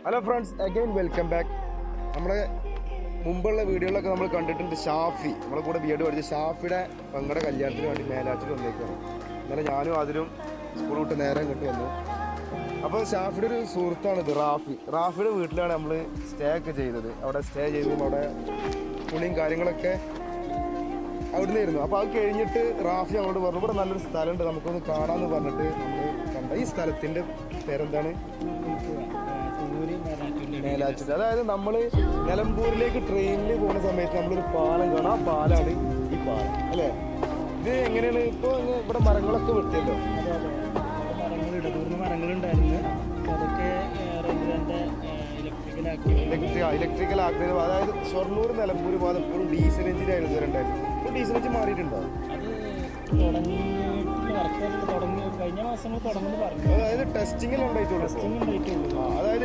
Hello friends, again welcome back. നമ്മുടെ മുമ്പുള്ള വീഡിയോകളൊക്കെ നമ്മൾ കണ്ടിട്ടുണ്ട്. ഷാഫി നമ്മളെ കൂടെ ബി എഡ് പഠിച്ച ഷാഫിയുടെ പെങ്ങളുടെ കല്യാണത്തിന് വേണ്ടി മേലാറ്റിൽ വന്നേക്കാണ്. ഇന്നലെ ഞാനും അതിലും സ്കൂൾ വിട്ട് നേരെ ഇങ്ങോട്ട് വന്നു. അപ്പോൾ ഷാഫിയുടെ ഒരു സുഹൃത്താണിത്, റാഫിയുടെ വീട്ടിലാണ് നമ്മൾ സ്റ്റേ ഒക്കെ ചെയ്തത്. അവിടെ സ്റ്റേ ചെയ്തതും അവിടെ കുളിയും കാര്യങ്ങളൊക്കെ അവിടുന്ന് ആയിരുന്നു. അപ്പോൾ അത് കഴിഞ്ഞിട്ട് റാഫി അങ്ങോട്ട് പറഞ്ഞു, ഇവിടെ നല്ലൊരു സ്ഥലമുണ്ട്, നമുക്കൊന്ന് കാണാമെന്ന് പറഞ്ഞിട്ട് നമ്മൾ കണ്ട. ഈ സ്ഥലത്തിൻ്റെ പേരെന്താണ്? മേലാറ്റൂർ. അതായത് നമ്മൾ നിലമ്പൂരിലേക്ക് ട്രെയിനിൽ പോകുന്ന സമയത്ത് നമ്മളൊരു പാലം കാണാം. ആ പാലാണ് ഈ പാലം അല്ലേ? ഇത് എങ്ങനെയാണ് ഇപ്പോൾ ഇവിടെ മരങ്ങളൊക്കെ വെട്ടിയല്ലോ? മരങ്ങളുണ്ടായിരുന്നു, അതൊക്കെ ഇലക്ട്രിക്കൽ ആക്കിയത്. അതായത് ഷൊർണൂർ നിലമ്പൂർ പാലം എപ്പോഴും ഡീസൽ എഞ്ചിനായിരുന്നു ഇതുവരെ ഉണ്ടായിരുന്നു. ഇപ്പോൾ ഡീസൽ എഞ്ചിൻ മാറിയിട്ടുണ്ടോ? അത് തുടങ്ങി കഴിഞ്ഞ മാസങ്ങൾ തുടങ്ങുന്നു പറഞ്ഞു. അതായത് ടെസ്റ്റിങ്ങിൽ ഉണ്ടായിട്ടുള്ളൂ. ടെസ്റ്റിംഗ് ഉണ്ടായിട്ടുള്ളൂ. അതായത്